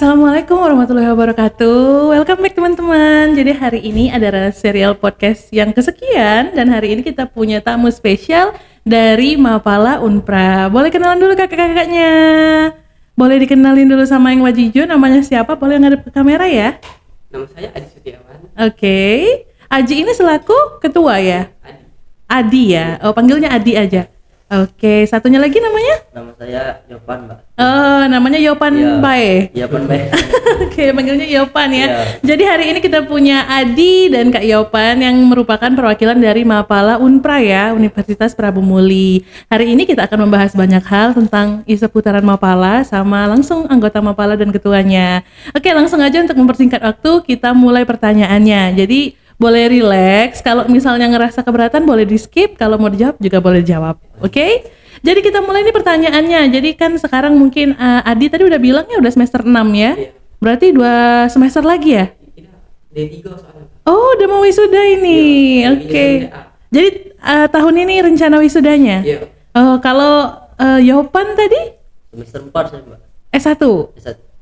Assalamualaikum warahmatullahi wabarakatuh. Welcome back teman-teman. Jadi hari ini adalah serial podcast yang kesekian dan hari ini kita punya tamu spesial dari Mapala Unpra. Boleh kenalan dulu kakak-kakaknya. Boleh dikenalin dulu sama yang wajijo, namanya siapa? Boleh ngadep ke kamera ya? Nama saya Adi Setiawan. Oke. Aji ini selaku ketua ya? Adi. Adi ya? Oh, panggilnya Adi aja. Oke, satunya lagi namanya? Nama saya Yopan, Mbak. Oh, namanya Yopan Iya. Bae. Yopan Bae. Oke, panggilnya Yopan ya. Iya. Jadi hari ini kita punya Adi dan Kak Yopan yang merupakan perwakilan dari Mapala Unpra ya, Universitas Prabu Muli. Hari ini kita akan membahas banyak hal tentang isu seputaran Mapala sama langsung anggota Mapala dan ketuanya. Oke, langsung aja untuk mempersingkat waktu kita mulai pertanyaannya. Jadi boleh relax, kalau misalnya ngerasa keberatan boleh di skip, kalau mau dijawab juga boleh dijawab. Oke? Jadi kita mulai nih pertanyaannya. Jadi kan sekarang mungkin Adi tadi udah bilang ya udah semester 6 ya. Iya. Berarti 2 semester lagi ya? Tidak, D3 soalnya. Oh, udah mau wisuda ini. Iya, Oke. ini sudah A. Jadi tahun ini rencana wisudanya? Iya. Kalau Yopan tadi Semester 4 saya, Mbak. S1.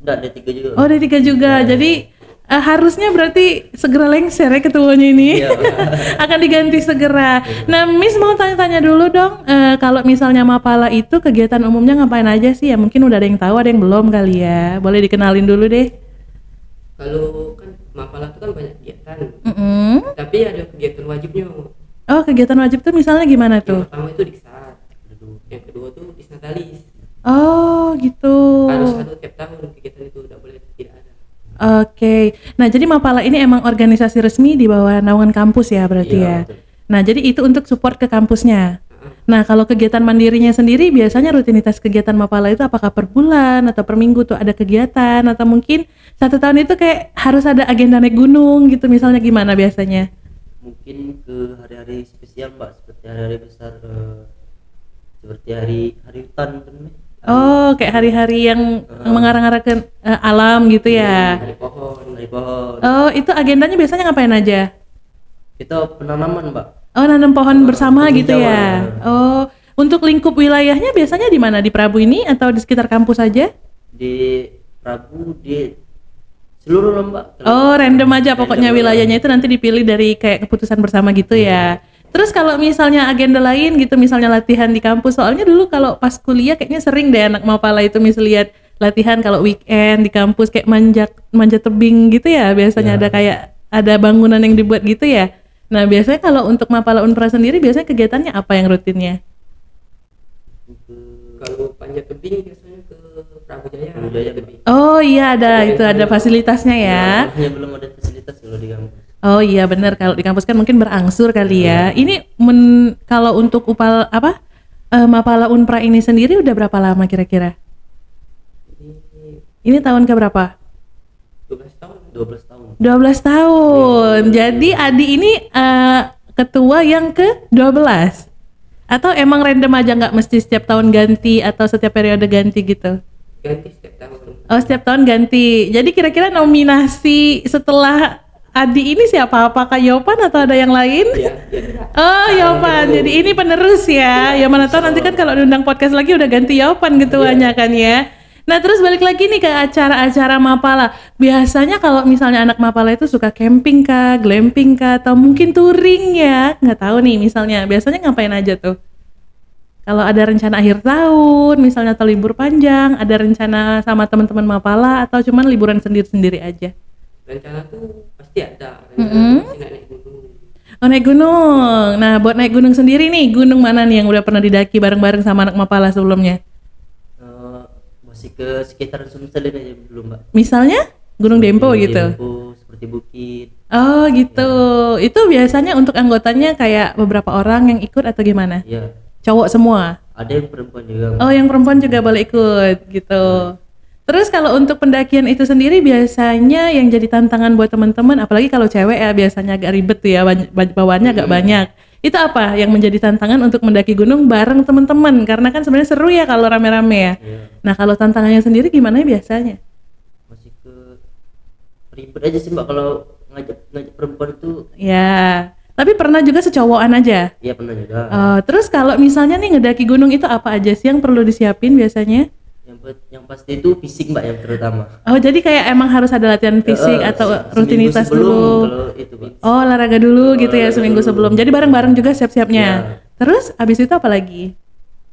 Enggak, D3 juga. Oh, D3 juga. Jadi harusnya berarti segera lengser ya ketuanya ini. Iya. Akan diganti segera. Nah, Miss mau tanya-tanya dulu dong, kalau misalnya Mapala itu kegiatan umumnya ngapain aja sih ya? Mungkin udah ada yang tahu, ada yang belum kali ya. Boleh dikenalin dulu deh. Kalau kan Mapala itu kan banyak kegiatan. Mm-mm. Tapi ada kegiatan wajibnya. Oh, kegiatan wajib tuh misalnya gimana tuh? Yang pertama itu Diksar. Yang kedua tuh Disnatalis. Oh, gitu. Harus ada tiap tahun kegiatan itu, tidak boleh tidak ada. Oke. Nah, jadi Mapala ini emang organisasi resmi di bawah naungan kampus ya berarti Iya, ya. betul. Nah, jadi itu untuk support ke kampusnya. Nah, kalau kegiatan mandirinya sendiri biasanya rutinitas kegiatan Mapala itu apakah per bulan atau per minggu tuh ada kegiatan atau mungkin 1 tahun itu kayak harus ada agenda naik gunung gitu misalnya gimana biasanya? Mungkin ke hari-hari spesial, Mbak, seperti hari-hari besar, seperti hari hutan kan, Mbak. Oh, kayak hari-hari yang mengarah-arah ke alam gitu ya. Hari pohon. Hari pohon. Oh, itu agendanya biasanya ngapain aja? Kita penanaman, Mbak. Oh, nanam pohon bersama gitu penghijauan, ya. ya. Oh, untuk lingkup wilayahnya biasanya di mana? Di Prabu ini atau di sekitar kampus aja? Di Prabu, di seluruh loh, Mbak. Oh, random aja pokoknya Random. wilayahnya itu nanti dipilih dari kayak keputusan bersama gitu ya. Terus kalau misalnya agenda lain gitu, misalnya latihan di kampus, soalnya dulu kalau pas kuliah kayaknya sering deh anak Mapala itu lihat latihan kalau weekend di kampus kayak manjat tebing gitu ya. Biasanya Ya. ada kayak ada bangunan yang dibuat gitu ya. Nah, biasanya kalau untuk Mapala Unpra sendiri biasanya kegiatannya apa yang rutinnya? Kalau panjat tebing biasanya ke Prabu Jaya. Prabu Jaya, panjat tebing. Oh iya itu ada fasilitasnya ya. Hanya belum ada fasilitas kalau di kampus. Oh iya benar, kalau di kampus kan mungkin berangsur kali ya. Ini kalau untuk Mapala Unpra ini sendiri udah berapa lama kira-kira? Ini tahun ke berapa? 12 tahun. 12 tahun. 12 tahun. Jadi Adi ini ketua yang ke-12. Atau emang random aja nggak mesti setiap tahun ganti atau setiap periode ganti gitu? Ganti setiap tahun. Oh, setiap tahun ganti. Jadi kira-kira nominasi setelah Adi ini siapa? Apakah Yopan atau ada yang lain? Iya. Oh, Yopan. Jadi ini penerus ya. Ya mana tahu nanti kan kalau diundang podcast lagi udah ganti Yopan ketuanya kan ya. Nah, terus balik lagi nih ke acara-acara Mapala. Biasanya kalau misalnya anak Mapala itu suka camping kah, glamping kah, atau mungkin touring ya? Nggak tahu nih misalnya. Biasanya ngapain aja tuh? Kalau ada rencana akhir tahun, misalnya atau libur panjang, ada rencana sama teman-teman Mapala atau cuman liburan sendiri-sendiri aja? Rencana tuh pasti ada. Rencana pasti naik gunung. Oh, naik gunung. Nah, buat naik gunung sendiri nih, gunung mana nih yang udah pernah didaki bareng-bareng sama anak Mapala sebelumnya? Masih ke sekitaran Sumsel aja belum, Mbak. Misalnya Gunung Dempo Gunung gitu. Dempo, seperti bukit. Oh gitu. Itu biasanya untuk anggotanya kayak beberapa orang yang ikut atau gimana? Iya. Cowok semua? Ada yang perempuan juga, Mbak. Oh, yang perempuan juga boleh ikut gitu. Terus kalau untuk pendakian itu sendiri biasanya yang jadi tantangan buat teman-teman, apalagi kalau cewek ya biasanya agak ribet tuh ya, bawaannya agak banyak. Itu apa yang menjadi tantangan untuk mendaki gunung bareng teman-teman? Karena kan sebenarnya seru ya kalau rame-rame ya. Iya. Nah, kalau tantangannya sendiri gimana biasanya? Masih ke ribet aja sih, Mbak, kalau ngajak perempuan itu. Ya, tapi pernah juga secowokan aja. Iya, pernah juga. Terus kalau misalnya nih ngedaki gunung itu apa aja sih yang perlu disiapin biasanya? Yang yang pasti itu fisik mbak yang terutama. Oh, jadi kayak emang harus ada latihan fisik atau rutinitas Seminggu sebelum, dulu. kalau itu Mbak. Oh, olahraga dulu gitu ya Olahraga seminggu dulu. sebelum. Jadi bareng-bareng juga siap-siapnya. Ya. Terus abis itu apa lagi?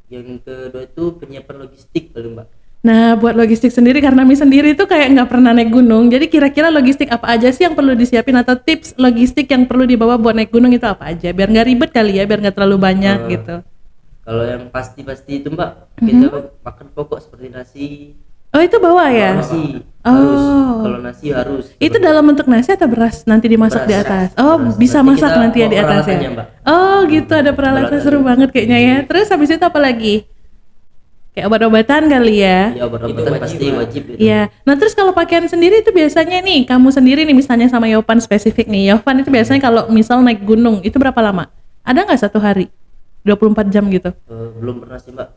Yang kedua itu penyiapan logistik paling mbak. Nah, buat logistik sendiri karena Mi sendiri itu kayak nggak pernah naik gunung. Jadi kira-kira logistik apa aja sih yang perlu disiapin atau tips logistik yang perlu dibawa buat naik gunung itu apa aja? Biar nggak ribet kali ya, biar nggak terlalu banyak gitu. Kalau yang pasti itu mbak, kita makan pokok seperti nasi. Oh, itu bawa ya? Nasi Oh. harus. Kalau nasi harus. Itu dalam bentuk nasi atau beras nanti dimasak di Beras. atas? Oh, Beras. bisa Nanti masak kita nanti ya bawa di atas ya? peralatannya, Mbak. Oh gitu, ada peralatan seru banget kayaknya ya. Terus habis itu apa lagi? Kayak obat-obatan kali ya? Ya obat-obatan Itu pasti wajib, wajib itu. Iya. Nah terus kalau pakaian sendiri itu biasanya nih, kamu sendiri nih misalnya sama Yopan spesifik nih. Yopan itu biasanya kalau misal naik gunung, itu berapa lama? Ada nggak 1 hari? 24 jam gitu? Belum pernah sih mbak,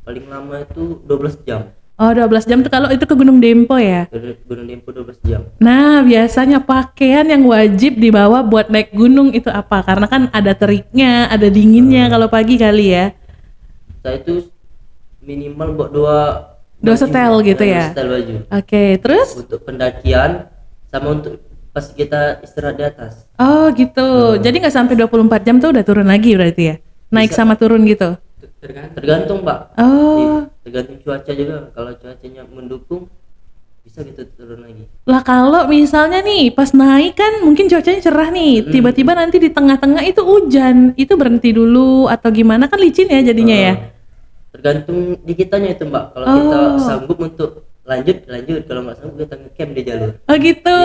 paling lama itu 12 jam. Oh 12 jam tuh kalau itu ke Gunung Dempo ya? Dari Gunung Dempo 12 jam. Nah biasanya pakaian yang wajib dibawa buat naik gunung itu apa? Karena kan ada teriknya, ada dinginnya kalau pagi kali ya. Saya itu minimal buat Dua setel gitu ya? 2 setel baju. Oke, terus? Untuk pendakian sama untuk pas kita istirahat di atas. Oh gitu, jadi nggak sampai 24 jam tuh udah turun lagi berarti ya? Naik Bisa. sama turun gitu? Tergantung mbak. Oh, Tergantung cuaca juga. Kalau cuacanya mendukung bisa gitu turun lagi. lah kalau misalnya nih pas naik kan mungkin cuacanya cerah nih, tiba-tiba nanti di tengah-tengah itu hujan, itu berhenti dulu atau gimana? Kan licin ya jadinya ya? Tergantung di kitanya itu mbak. Kalau kita sanggup untuk lanjut, kalau nggak sanggup kita ngecamp di jalur. Oh gitu.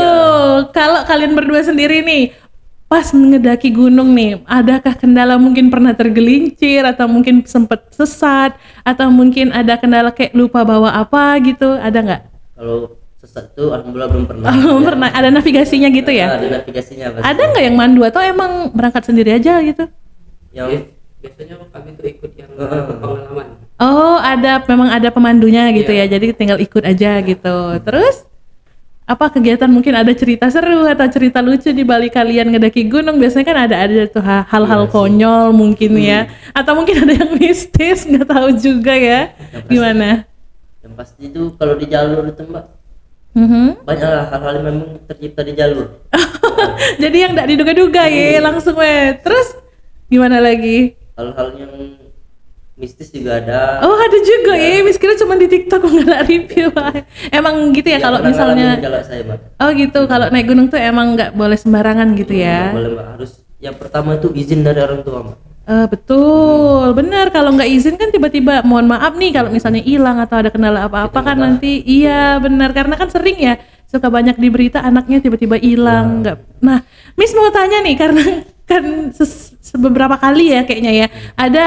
Kalau kalian berdua sendiri nih, pas ngedaki gunung nih, adakah kendala mungkin pernah tergelincir atau mungkin sempet sesat atau mungkin ada kendala kayak lupa bawa apa gitu? Ada nggak? Kalau sesat tuh alhamdulillah belum pernah. Oh, pernah. Ada navigasinya gitu ya? Ada navigasinya pasti. Ada nggak yang mandu atau emang berangkat sendiri aja gitu? Yang Biasanya kami tuh ikut yang pengalaman. Oh, memang ada pemandunya gitu ya. Jadi tinggal ikut aja gitu. Terus apa kegiatan mungkin ada cerita seru atau cerita lucu di balik kalian ngedaki gunung? Biasanya kan ada tuh hal-hal konyol mungkin ya. Atau mungkin ada yang mistis, nggak tahu juga ya. Gimana? yang pasti itu kalau di jalur itu mbak, banyak lah hal-hal yang memang tercipta di jalur. Jadi yang nggak diduga-duga ya langsung Terus gimana lagi? Hal-hal yang mistis juga ada. Oh ada juga ya, misalnya cuma di TikTok nggak review. Emang gitu ya kalau pernah misalnya. ngalamin kalau saya mbak. Oh gitu, kalau naik gunung tuh emang nggak boleh sembarangan gitu ya? Nggak boleh mbak, harus yang pertama itu izin dari orang tua mbak. Betul, benar. Kalau nggak izin kan tiba-tiba, mohon maaf nih kalau misalnya hilang atau ada kendala apa-apa kan nanti. Iya benar, karena kan sering ya suka banyak di berita anaknya tiba-tiba hilang. Nggak. Nah, Miss mau tanya nih karena kan beberapa kali ya kayaknya ya ada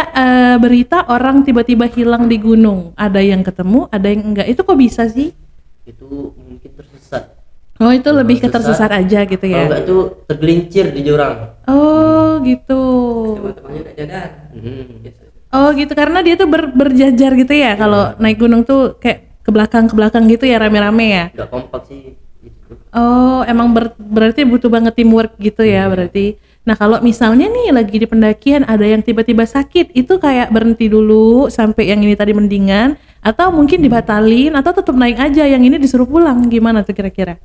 berita orang tiba-tiba hilang di gunung. Ada yang ketemu, ada yang enggak. Itu kok bisa sih? Itu mungkin tersesat. Oh itu lebih ke tersesat aja gitu Kalau ya? enggak itu tergelincir di jurang. Oh gitu. Teman-temannya nggak sadar. Biasanya. Oh gitu, karena dia tuh berjajar gitu ya. Kalau naik gunung tuh kayak ke belakang gitu ya, rame-rame ya. Enggak kompak sih gitu. Oh emang berarti butuh banget teamwork gitu ya berarti. Nah kalau misalnya nih lagi di pendakian ada yang tiba-tiba sakit, itu kayak berhenti dulu sampai yang ini tadi mendingan, atau mungkin dibatalin atau tetap naik aja, yang ini disuruh pulang, gimana tuh kira-kira?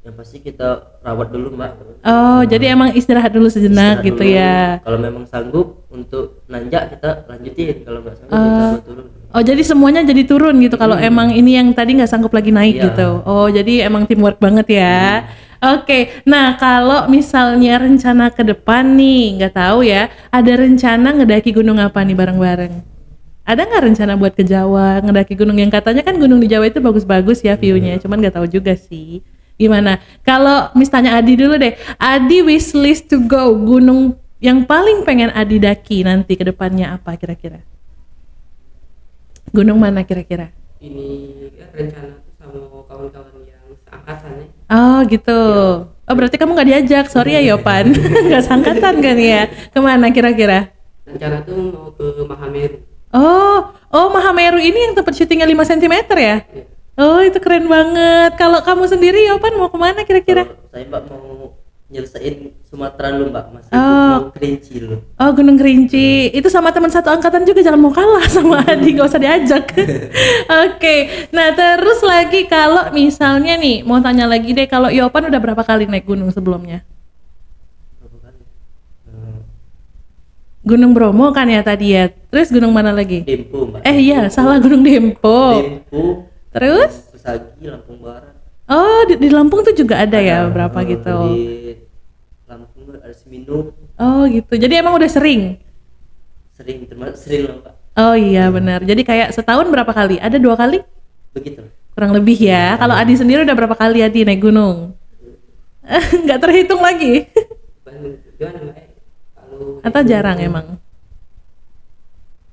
Yang pasti kita rawat dulu mbak. Oh jadi emang istirahat dulu sejenak Istirahat gitu dulu. ya. Kalau memang sanggup untuk nanjak kita lanjutin, kalau nggak sanggup kita turun. Oh jadi semuanya jadi turun gitu kalau emang ini yang tadi nggak sanggup lagi naik Iya. gitu. Oh jadi emang teamwork banget ya. Oke, nah kalau misalnya rencana ke depan nih, nggak tahu ya, ada rencana ngedaki gunung apa nih bareng-bareng? Ada nggak rencana buat ke Jawa, ngedaki gunung yang katanya kan gunung di Jawa itu bagus-bagus ya view-nya, cuman nggak tahu juga sih. Gimana? Kalau misalnya Adi dulu deh, Adi wishlist to go gunung yang paling pengen Adi daki nanti ke depannya apa kira-kira? Gunung mana kira-kira? Ini ya, rencana tuh sama kawan-kawan yang seangkatan ya. Oh gitu. Oh berarti kamu nggak diajak, sorry ya Yopan. Nggak sangkatan kan ya? Kemana kira-kira? Rencana tuh mau ke Mahameru. Oh Mahameru ini yang tempat syutingnya 5 cm ya? Ya. Oh itu keren banget. Kalau kamu sendiri Yopan mau kemana kira-kira? Kalau saya mbak mau nyelesain Sumatera dulu mbak, masih Oh. mau Kerinci dulu. Oh, Gunung Kerinci. Itu sama teman satu angkatan juga, jangan mau kalah sama Adi, gak usah diajak. Oke. Nah, terus lagi kalau misalnya nih, mau tanya lagi deh, kalau Yopan udah berapa kali naik gunung sebelumnya? Berapa kali? Eh, Gunung Bromo kan ya tadi ya. Terus gunung mana lagi? Dempo mbak. Iya, salah, Gunung Dempo. Dempo. Terus? Pesagi, Lampung Barat. Oh, di Lampung tuh juga ada ya, berapa Di gitu. Lampung ada Seminum. Oh, gitu. Jadi emang udah sering? Sering, termasuk sering lah mbak. Oh iya, benar. Jadi kayak setahun berapa kali? Ada 2 kali? Begitu. Kurang lebih ya. Kalau Adi sendiri udah berapa kali Adi naik gunung? Nggak terhitung lagi. Gimana mbak? Kalau Atau jarang emang?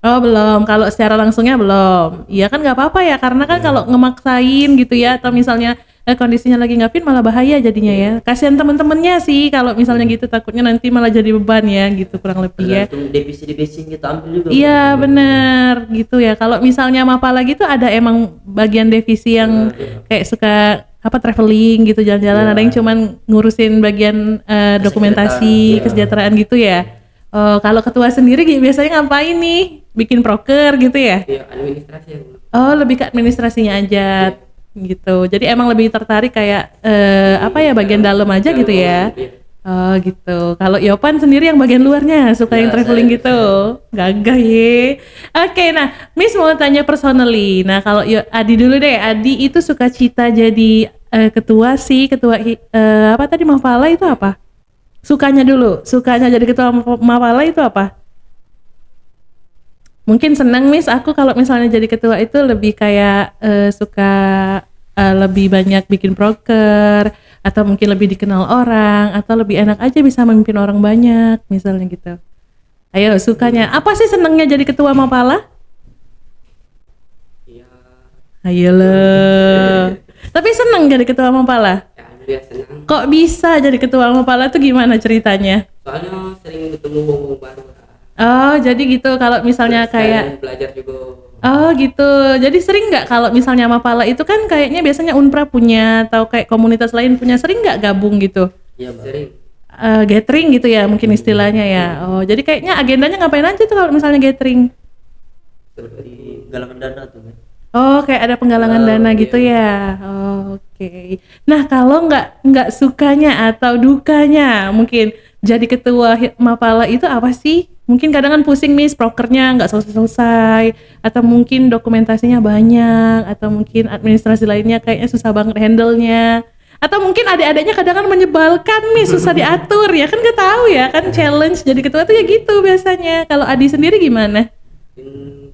Oh belum, kalau secara langsungnya belum. Iya kan nggak apa-apa ya, karena kan kalau ngemaksain gitu ya, atau misalnya kondisinya lagi nggak fit malah bahaya jadinya ya. Kasihan temen-temennya sih kalau misalnya gitu, takutnya nanti malah jadi beban ya gitu kurang lebih ya. Tergantung divisi-divisi yang kita ambil juga. Iya bener gitu ya. Kalau misalnya Mapala gitu ada emang bagian divisi yang kayak suka apa traveling gitu, jalan-jalan. Iya. Ada yang cuman ngurusin bagian dokumentasi, Iya. kesejahteraan gitu ya. Kalau ketua sendiri biasanya ngapain nih? Bikin proker gitu ya? ya administrasi ya Bu. Oh lebih ke administrasinya aja gitu. Jadi emang lebih tertarik kayak apa ya bagian dalam aja gitu ya? Iya. Oh gitu. Kalau Yopan sendiri yang bagian luarnya suka Ya, yang traveling saya- gitu. Gagah ye. Oke, nah Miss mau tanya personally. Nah kalau Adi dulu deh. Adi itu suka cita jadi ketua sih, apa tadi Mapala itu apa? Sukanya dulu. Sukanya jadi ketua Mapala itu apa? Mungkin senang Miss, aku kalau misalnya jadi ketua itu lebih kayak suka lebih banyak bikin proker, atau mungkin lebih dikenal orang, atau lebih enak aja bisa memimpin orang banyak misalnya gitu. Ayo sukanya, apa sih senangnya jadi ketua Mapala? Iya. Ayo loh. Tapi senang jadi ketua Mapala? Ya alhamdulillah senang. Kok bisa jadi ketua Mapala tuh gimana ceritanya? Soalnya sering ketemu bong baru. Oh jadi gitu, kalau misalnya kayak Sekalian belajar juga. oh gitu. Jadi sering nggak kalau misalnya Mapala itu kan kayaknya biasanya Unpra punya atau kayak komunitas lain punya, sering nggak gabung gitu? Iya mbak. Sering. Gathering gitu ya mungkin istilahnya ya. Oh jadi kayaknya agendanya ngapain aja tuh kalau misalnya gathering? Seperti galangan dana tuh mbak. Oh kayak ada penggalangan Oh, dana iya. gitu ya. Oh, oke. Nah kalau nggak sukanya atau dukanya mungkin jadi ketua Mapala itu apa sih? Mungkin kadang kan pusing Miss, prokernya nggak selesai, atau mungkin dokumentasinya banyak, atau mungkin administrasi lainnya kayaknya susah banget handle-nya, atau mungkin adik-adiknya kadang kan menyebalkan Miss, susah diatur ya kan, nggak tahu ya kan, challenge jadi ketua tuh ya gitu biasanya. Kalau Adi sendiri gimana? Dan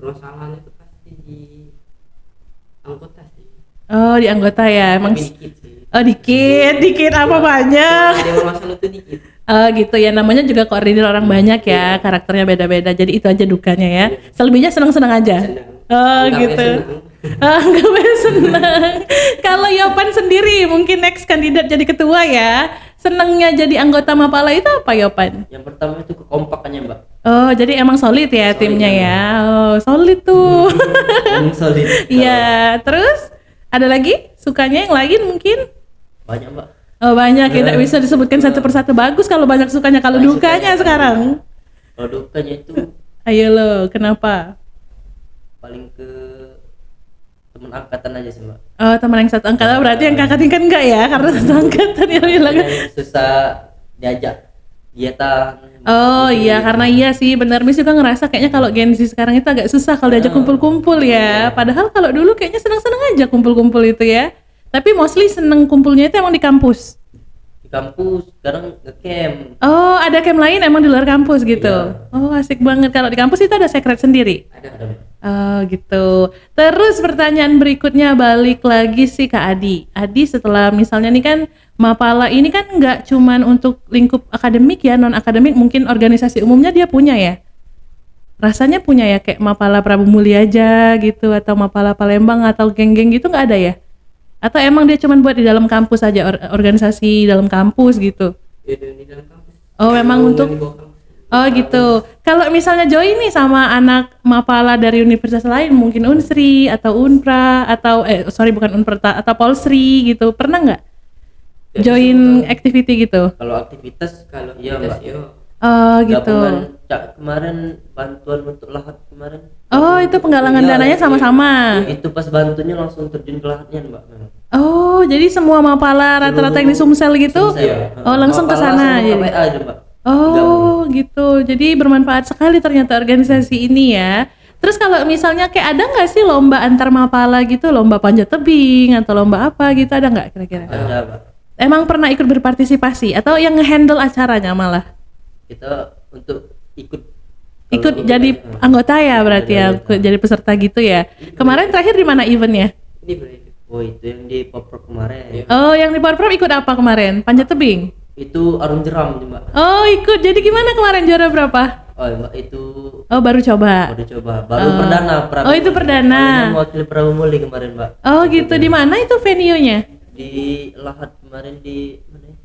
permasalahannya itu pasti di anggota sih. Oh di anggota ya emang. Tapi dikit sih. Oh dikit apa banyak? Ada yang masalah itu dikit. Gitu ya, namanya juga koordinir orang banyak ya, karakternya beda-beda, jadi itu aja dukanya ya. Selebihnya senang-senang aja. Senang. Oh Enggak gitu. senang. Nggak boleh senang. Kalau Yopan sendiri mungkin next kandidat jadi ketua ya, senangnya jadi anggota Mapala itu apa Yopan? Yang pertama itu kekompakannya mbak. Oh jadi emang solid ya Solid, timnya ya. ya. Oh solid tuh. Yang solid. Iya. Terus ada lagi sukanya yang lain mungkin? Banyak mbak. Oh banyak, tidak bisa disebutkan satu persatu. Bagus kalau banyak sukanya, kalau Banyak dukanya sukanya. sekarang. Kalau dukanya itu Ayo lo, kenapa? paling ke teman angkatan aja sih mbak. Oh teman yang satu angkatan, berarti yang kakak tingkat enggak ya? Karena satu angkatan yang bilang. Yang susah diajak kegiatan. Oh iya, karena iya sih benar. Miss juga ngerasa kayaknya kalau Gen Z sekarang itu agak susah kalau diajak kumpul-kumpul ya. Padahal kalau dulu kayaknya senang-senang aja kumpul-kumpul itu ya. Tapi mostly seneng kumpulnya itu emang di kampus. Di kampus sekarang nge-camp. Oh ada camp lain emang di luar kampus gitu. Iya. Oh asik banget. Kalau di kampus itu ada secret sendiri. Ada. Mbak. Oh gitu. Terus pertanyaan berikutnya balik lagi sih ke Adi. Adi setelah misalnya nih kan Mapala ini kan nggak cuman untuk lingkup akademik ya, non akademik mungkin organisasi umumnya dia punya ya. Rasanya punya ya kayak Mapala Prabu Muli aja gitu, atau Mapala Palembang atau geng-geng gitu nggak ada ya? Atau emang dia cuman buat di dalam kampus aja, organisasi dalam kampus gitu? Ya, di dalam kampus. Oh memang Yang untuk di bawah kampus. oh gitu. Kalau misalnya Joy nih sama anak Mapala dari universitas lain, mungkin Unsri atau Unpra atau sorry bukan Unpra atau Polsri gitu, pernah nggak? join activity gitu. Kalau aktivitas kalau iya kita mbak. sih Oh gitu. Gabungan kemarin bantuan untuk lahat kemarin. Oh itu penggalangan Iya, dananya sama-sama. Itu pas bantunya langsung terjun ke lahatnya mbak. Memang. Oh jadi semua Mapala rata-rata yang di Sumsel gitu. Sumsel. Oh langsung ke Mapala sana sama jadi. KPA aja mbak. Oh gitu. Jadi bermanfaat sekali ternyata organisasi ini ya. Terus kalau misalnya kayak ada nggak sih lomba antar Mapala gitu, lomba panjat tebing atau lomba apa gitu, ada nggak kira-kira? Ada mbak. Emang pernah ikut berpartisipasi atau yang nge-handle acaranya malah? Kita untuk ikut Jadi anggota ya berarti ya, jadi peserta gitu ya. Kemarin terakhir di mana eventnya? ini boleh Oh itu yang di Poprov kemarin. Oh yang di Porprov ikut apa kemarin? Panjat tebing? Itu arung jeram tuh, mbak. Oh ikut, jadi gimana kemarin juara berapa? Oh mbak itu Oh baru coba. baru coba, baru perdana. Oh, itu perdana. Soalnya mewakili Prabu Muli kemarin mbak. Oh gitu, di mana itu venue-nya? Di Lahat kemarin di mana? Ya?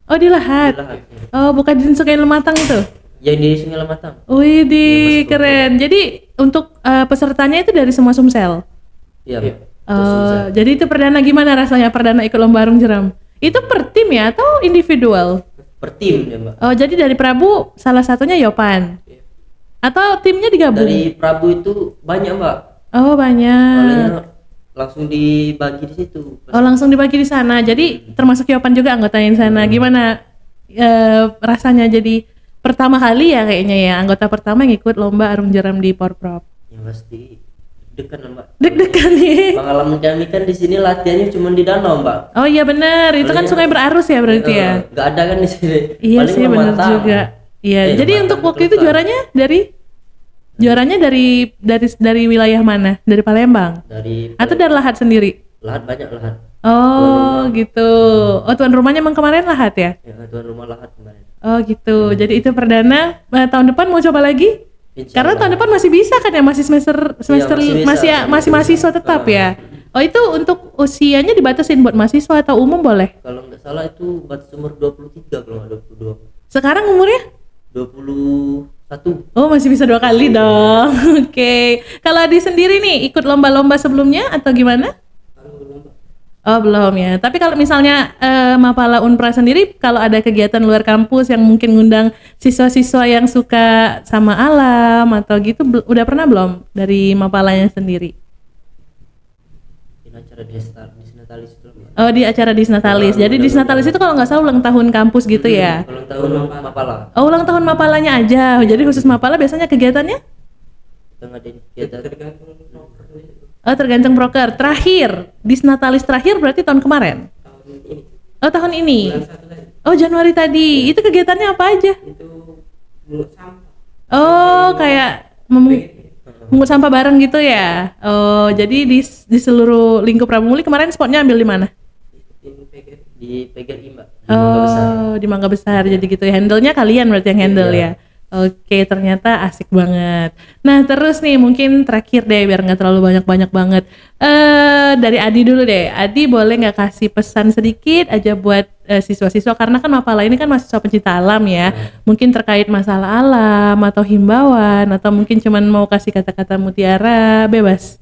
Oh di Lahat. Di Lahat. Ya. Oh bukan di Sungai Lematang itu? Yang di Sungai Lematang. Wih di Iya, pas keren. Jadi untuk pesertanya itu dari semua Sumsel? Iya. Iya. Mbak. Oh jadi itu perdana, gimana rasanya perdana ikut lomba arung jeram? Itu per tim ya atau individual? Per tim ya mbak. Oh jadi dari Prabu salah satunya Yopan? Iya. Atau timnya digabung? Dari Prabu itu banyak mbak. Oh banyak. Soalnya langsung dibagi di situ. Oh langsung dibagi di sana. Jadi termasuk Yopan juga anggotanya di sana. Gimana rasanya jadi pertama kali ya kayaknya ya, anggota pertama yang ikut lomba arung jeram di Porprov? Ya pasti dekat lah mbak. Deg-degan nih. Pengalaman kami kan di sini latihannya cuma di danau mbak. Oh iya benar, itu kan Soalnya- sungai berarus ya berarti ya. Nggak ada kan di sini. Iya Paling sih benar Lematang. juga. Iya. Jadi Lematang untuk waktu itu Selatan. juaranya dari wilayah mana? Dari Palembang Dari atau dari Lahat sendiri? Lahat banyak Lahat. Oh gitu. Oh tuan rumahnya emang kemarin Lahat ya? Ya, tuan rumah Lahat kemarin. Oh gitu. Jadi itu perdana. Tahun depan mau coba lagi? Insya Karena Allah. tahun depan masih bisa kan ya, masih semester masih bisa. masih mahasiswa tetap ya. Oh itu untuk usianya dibatasin buat mahasiswa atau umum boleh? Kalau nggak salah itu batas umur 23 kalau nggak 22. Sekarang umurnya? 21. Oh masih bisa 2 kali dong. Oke. Kalau Adi sendiri nih ikut lomba-lomba sebelumnya atau gimana? kalau lomba Oh belum ya. Tapi kalau misalnya Mapala Unpra sendiri, kalau ada kegiatan luar kampus yang mungkin ngundang siswa-siswa yang suka sama alam atau gitu, udah pernah belum dari Mapalanya sendiri? Ini acara Disnatalis itu Mbak. Oh di acara Disnatalis. Jadi Disnatalis itu kalau nggak salah ulang tahun kampus gitu ya? Ulang tahun Mapala. Oh ulang tahun Mapalanya aja. Jadi khusus Mapala biasanya kegiatannya? Kita ngadain kegiatan. tergantung nomor Oh tergantung broker. Terakhir Disnatalis terakhir berarti tahun kemarin? tahun ini Oh tahun ini? bulan satu tadi Oh Januari tadi. Itu kegiatannya apa aja? itu mungut sampah Oh kayak mungut sampah bareng gitu ya? Oh jadi di seluruh lingkup Pramuli kemarin spotnya ambil di mana? in PGRI Di PGRI Mbak. Di Mangga Besar. Oh di Mangga Besar jadi gitu ya. Handle-nya kalian berarti yang handle ya? Oke ternyata asik banget. Nah terus nih mungkin terakhir deh biar nggak terlalu banyak-banyak banget. Dari Adi dulu deh. Adi boleh nggak kasih pesan sedikit aja buat siswa-siswa, karena kan Mapala ini kan mahasiswa pencinta alam ya. Mungkin terkait masalah alam atau himbauan atau mungkin cuman mau kasih kata-kata mutiara, bebas.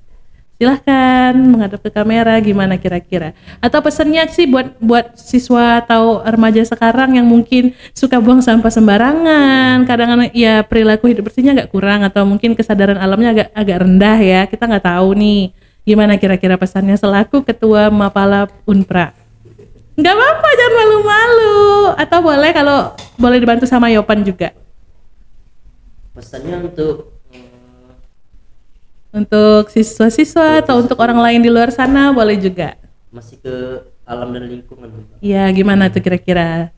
Silahkan menghadap ke kamera, gimana kira-kira? Atau pesannya sih buat siswa atau remaja sekarang yang mungkin suka buang sampah sembarangan, kadang-kadang ya perilaku hidup bersihnya agak kurang atau mungkin kesadaran alamnya agak rendah ya. Kita nggak tahu nih. Gimana kira-kira pesannya selaku Ketua Mapala Unpra? Nggak apa-apa, jangan malu-malu. Atau boleh kalau boleh dibantu sama Yopan juga. Pesannya Untuk siswa-siswa atau untuk orang lain di luar sana boleh juga. masih ke alam dan lingkungan Mbak. Iya, gimana tuh kira-kira?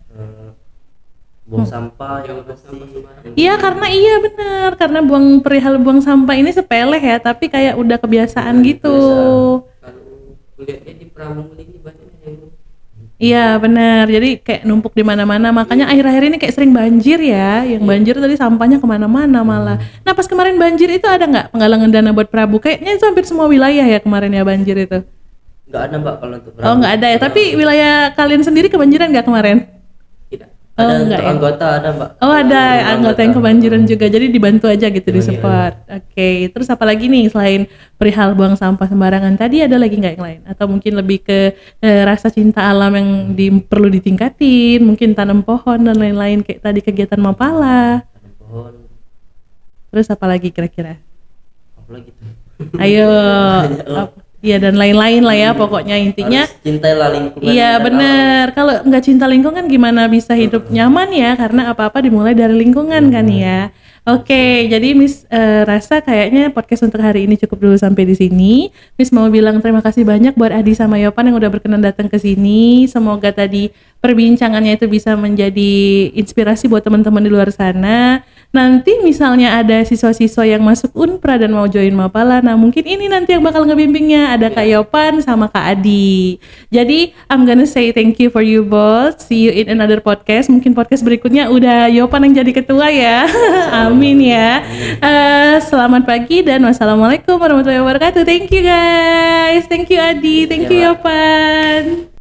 Buang sampah yang jangan buang pasti. sampah sembarangan Iya karena iya benar, karena perihal buang sampah ini sepele ya, tapi kayak udah kebiasaan gitu. kalau kuliahnya di Pramuli ini banyak yang Iya benar, jadi kayak numpuk di mana-mana, makanya akhir-akhir ini kayak sering banjir ya, yang banjir tadi sampahnya kemana-mana malah. Nah pas kemarin banjir itu ada nggak penggalangan dana buat Prabu? Kayaknya itu hampir semua wilayah ya kemarin ya banjir itu. Nggak ada Mbak kalau untuk Oh nggak ada ya, tapi wilayah kalian sendiri kebanjiran nggak kemarin? tidak Oh, Ada enggak untuk ya? anggota ada mbak. Oh ada Untuk anggota yang kebanjiran juga, jadi dibantu aja gitu di support. Oke, terus apa lagi nih selain perihal buang sampah sembarangan tadi ada lagi nggak yang lain? Atau mungkin lebih ke rasa cinta alam yang perlu ditingkatin, mungkin tanam pohon dan lain-lain kayak tadi kegiatan Mapala. Tanam pohon, Terus apa lagi kira-kira? apalagi tuh. Ayo, Banyak lah. iya dan lain-lain lah ya pokoknya intinya. Harus cintailah lingkungan. Iya dan bener, kalau nggak cinta lingkungan gimana bisa hidup nyaman ya, karena apa-apa dimulai dari lingkungan kan ya. Oke, jadi Miss rasa kayaknya podcast untuk hari ini cukup dulu sampai di sini. Miss mau bilang terima kasih banyak buat Adi sama Yopan yang udah berkenan datang ke sini. Semoga tadi perbincangannya itu bisa menjadi inspirasi buat teman-teman di luar sana. Nanti misalnya ada siswa-siswa yang masuk Unpra dan mau join Mapala, nah mungkin ini nanti yang bakal ngebimbingnya, ada Kak Yopan sama Kak Adi. Jadi I'm gonna say thank you for you both. See you in another podcast. Mungkin podcast berikutnya udah Yopan yang jadi ketua ya. Amin ya. Selamat pagi dan wassalamualaikum warahmatullahi wabarakatuh. Thank you guys. Thank you Adi. Thank you Yopan.